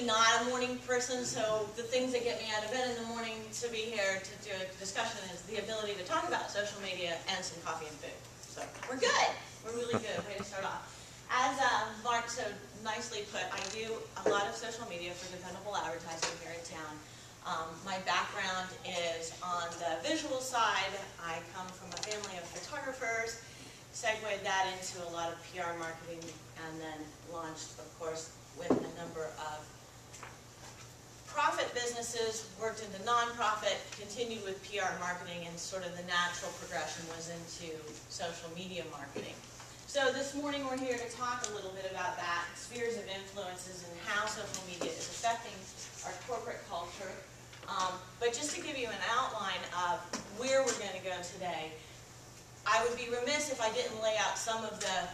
usually not a morning person, so the things that get me out of bed in the morning to be here to do a discussion is the ability to talk about social media and some coffee and food. So we're good. We're really good. Way to start off. As Mark so nicely put, I do a lot of social media for dependable advertising here in town. My background is on the visual side. I come from a family of photographers, segued that into a lot of PR marketing, and then launched, of course, with a number of profit businesses, worked into nonprofit, continued with PR marketing, and sort of the natural progression was into social media marketing. So this morning we're here to talk a little bit about that, spheres of influences and how social media is affecting our corporate culture. But just to give you an outline of where we're going to go today, I would be remiss if I didn't lay out some of the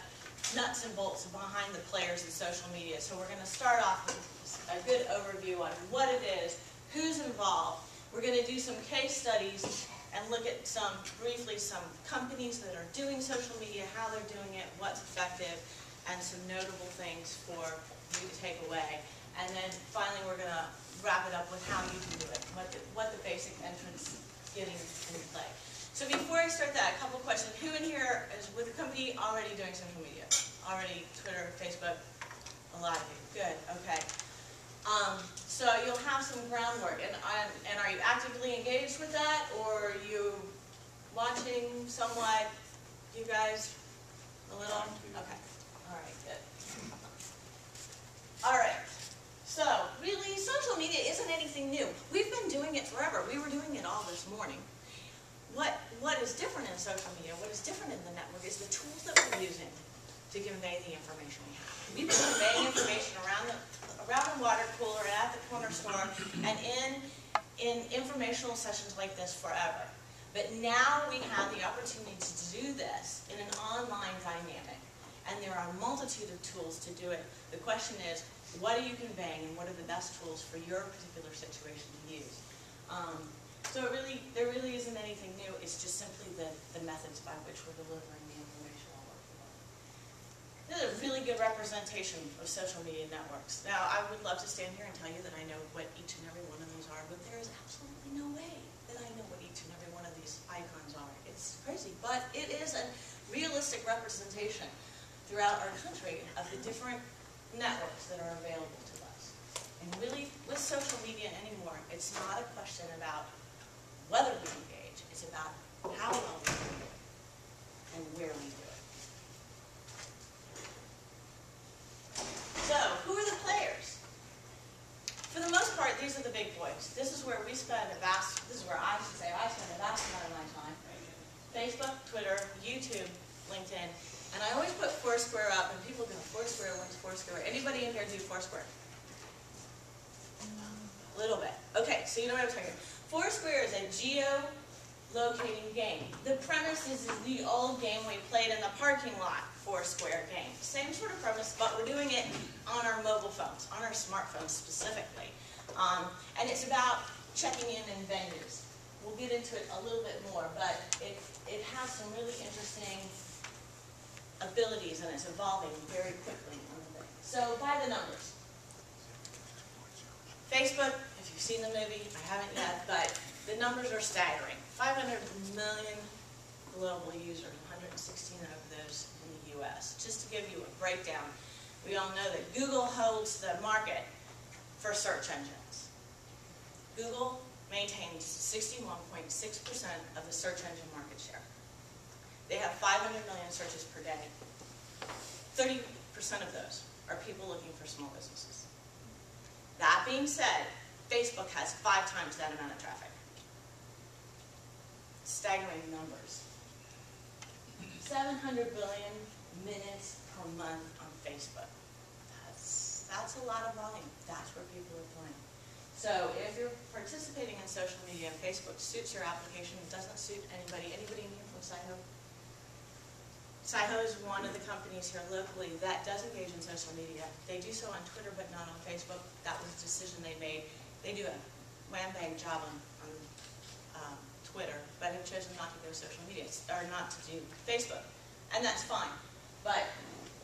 nuts and bolts behind the players in social media. So we're going to start off with a good overview on what it is, who's involved. We're going to do some case studies and look at briefly some companies that are doing social media, how they're doing it, what's effective, and some notable things for you to take away. And then finally we're going to wrap it up with how you can do it, what the basic entrance getting into play. So before I start that, a couple questions. Who in here is with a company already doing social media? Already Twitter, Facebook? A lot of you. Good. Okay. So you'll have some groundwork. And are you actively engaged with that, or are you watching somewhat? You guys? A little? Okay. All right. Good. All right. So really, social media isn't anything new. We've been doing it forever. We were doing it all this morning. What is different in social media, what is different in the network, is the tools that we're using to convey the information we have. We've been conveying information around the water cooler and at the corner store and in informational sessions like this forever. But now we have the opportunity to do this in an online dynamic. And there are a multitude of tools to do it. The question is, what are you conveying and what are the best tools for your particular situation to use? So there really isn't anything new. It's just simply the methods by which we're delivering the information while working on it. This is a really good representation of social media networks. Now, I would love to stand here and tell you that I know what each and every one of these are, but there is absolutely no way that I know what each and every one of these icons are. It's crazy, but it is a realistic representation throughout our country of the different networks that are available to us. And really, with social media anymore, it's not a question about whether we engage, it's about how well we do it and where we do it. So, who are the players? For the most part, these are the big boys. This is where I spend a vast amount of my time. Facebook, Twitter, YouTube, LinkedIn. And I always put Foursquare up, and people go, Foursquare, what's Foursquare? Anybody in here do Foursquare? A little bit. Okay, so you know what I'm talking about. Foursquare is a geo-locating game. The premise is the old game we played in the parking lot Foursquare game. Same sort of premise, but we're doing it on our mobile phones, on our smartphones specifically. And it's about checking in venues. We'll get into it a little bit more, but it has some really interesting abilities, and it's evolving very quickly. So, by the numbers. Facebook, if you've seen the movie, I haven't yet, but the numbers are staggering. 500 million global users, 116 of those in the US. Just to give you a breakdown, we all know that Google holds the market for search engines. Google maintains 61.6% of the search engine market share. They have 500 million searches per day. 30% of those are people looking for small businesses. That being said, Facebook has 5 times that amount of traffic. Staggering numbers. 700 billion minutes per month on Facebook. That's a lot of volume. That's where people are playing. So if you're participating in social media and Facebook suits your application, it doesn't suit anybody. Anybody in here from Sciho? Sciho is one of the companies here locally that does engage in social media. They do so on Twitter, but not on Facebook. That was a decision they made. They do a wham-bang job on Twitter, but have chosen not to go social media, or not to do Facebook. And that's fine. But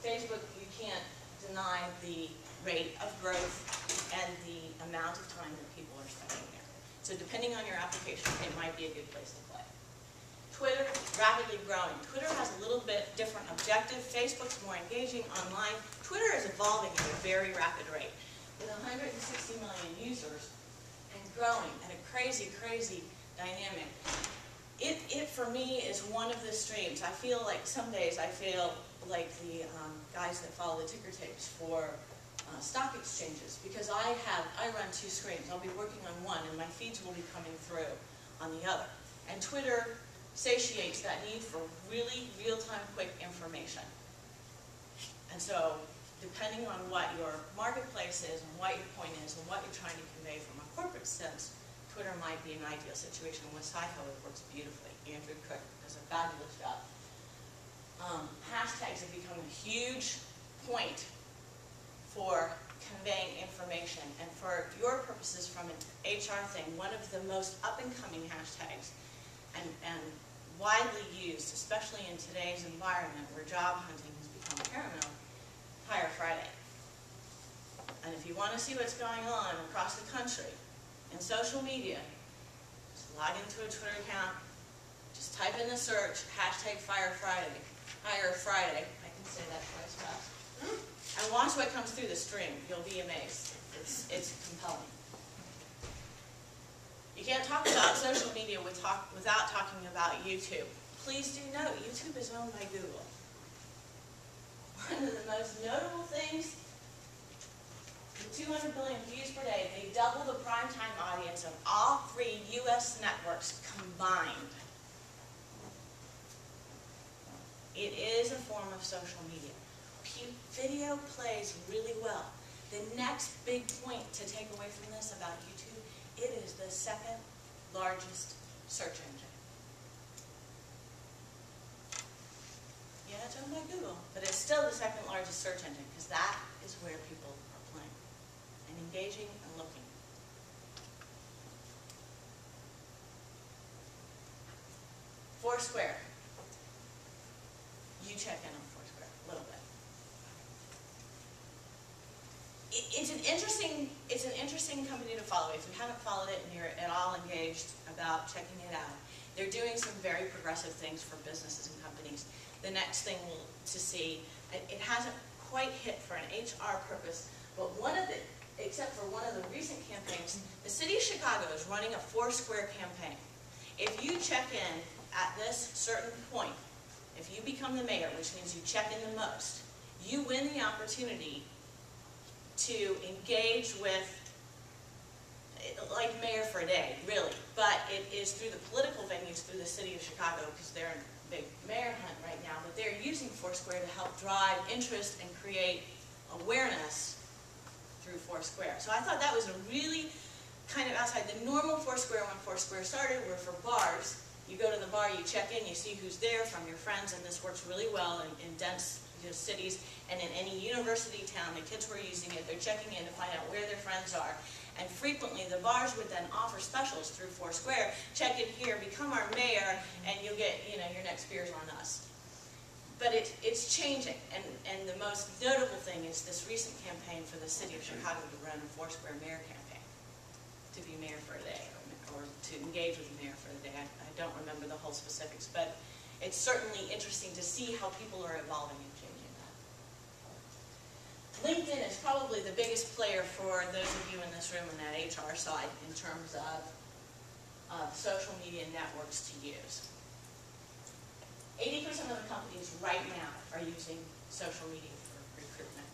Facebook, you can't deny the rate of growth and the amount of time that people are spending there. So depending on your application, it might be a good place to play. Twitter, rapidly growing. Twitter has a little bit different objective. Facebook's more engaging online. Twitter is evolving at a very rapid rate with 160 million users and growing at a crazy, crazy dynamic. It for me is one of the streams. I feel like some days I feel like the guys that follow the ticker tapes for stock exchanges, because I run two screens. I'll be working on one and my feeds will be coming through on the other. And Twitter satiates that need for really real-time quick information. And so depending on what your marketplace is and what your point is and what you're trying to convey from a corporate sense, Twitter might be an ideal situation. With Sci-Ho, it works beautifully. Andrew Cook does a fabulous job. Hashtags have become a huge point for conveying information. And for your purposes from an HR thing, one of the most up-and-coming hashtags and widely used, especially in today's environment where job hunting has become paramount, Hire Friday. And if you want to see what's going on across the country in social media, just log into a Twitter account, just type in the search, hashtag Hire Friday. Hire Friday. I can say that twice fast. And watch what comes through the stream. You'll be amazed. It's compelling. You can't talk about social media without talking about YouTube. Please do note, YouTube is owned by Google. One of the most notable things, with 200 billion views per day, they double the primetime audience of all three U.S. networks combined. It is a form of social media. Video plays really well. The next big point to take away from this about YouTube, it is the second largest search engine. Yeah, it's owned by Google, but it's still the second largest search engine because that is where people are playing and engaging and looking. Foursquare. You check in on Foursquare a little bit. It's an interesting company to follow. If you haven't followed it and you're at all engaged about checking it out, they're doing some very progressive things for businesses and companies. The next thing to see, it hasn't quite hit for an HR purpose, but except for one of the recent campaigns, the city of Chicago is running a Foursquare campaign. If you check in at this certain point, if you become the mayor, which means you check in the most, you win the opportunity to engage with, like Mayor for a Day, really. But it is through the political venues through the city of Chicago, because they're in a big mayor hunt right now, but they're using Foursquare to help drive interest and create awareness through Foursquare. So I thought that was a really kind of outside the normal Foursquare. When Foursquare started were for bars. You go to the bar, you check in, you see who's there from your friends, and this works really well in dense cities and in any university town. The kids who are using it, they're checking in to find out where their friends are. And frequently the bars would then offer specials through Foursquare. Check in here, become our mayor, and you'll get your next beers on us. But it's changing, and the most notable thing is this recent campaign for the city of Chicago to run a Foursquare mayor campaign, to be mayor for a day, or to engage with the mayor for a day. I don't remember the whole specifics, but it's certainly interesting to see how people are evolving and changing that. LinkedIn is probably the biggest player for those of you in this room on that HR side in terms of social media networks to use. 80% of the companies right now are using social media for recruitment.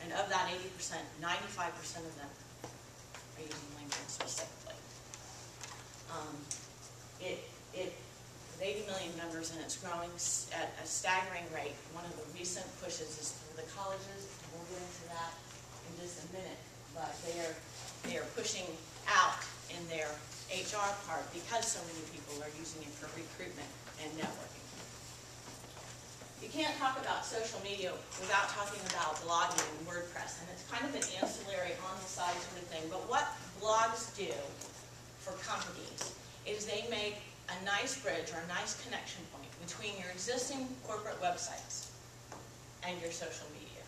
And of that 80%, 95% of them are using LinkedIn specifically. With 80 million members and it's growing at a staggering rate. One of the recent pushes is through the colleges, and we'll get into that in just a minute, but they are pushing out in their HR part because so many people are using it for recruitment and networking. You can't talk about social media without talking about blogging and WordPress, and it's kind of an ancillary on-the-side sort of thing, but what blogs do for companies is they make a nice bridge or a nice connection point between your existing corporate websites and your social media.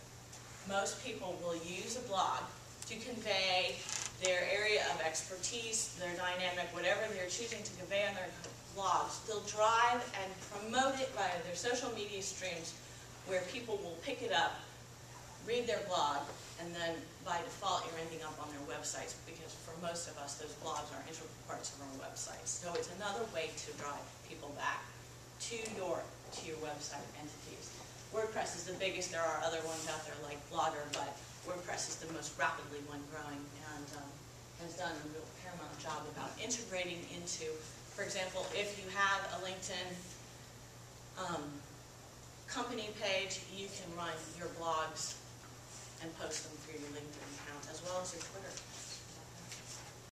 most people will use a blog to convey their area of expertise, their dynamic, whatever they're choosing to convey on their blogs. They'll drive and promote it via their social media streams where people will pick it up, read their blog, and then by default you're ending up on their websites, because for most of us those blogs are integral parts of our websites. So it's another way to drive people back to your website entities. WordPress is the biggest. There are other ones out there like Blogger, but WordPress is the most rapidly one growing and has done a real paramount job about integrating into, for example, if you have a LinkedIn company page, you can run your blogs and post them through your LinkedIn account as well as your Twitter.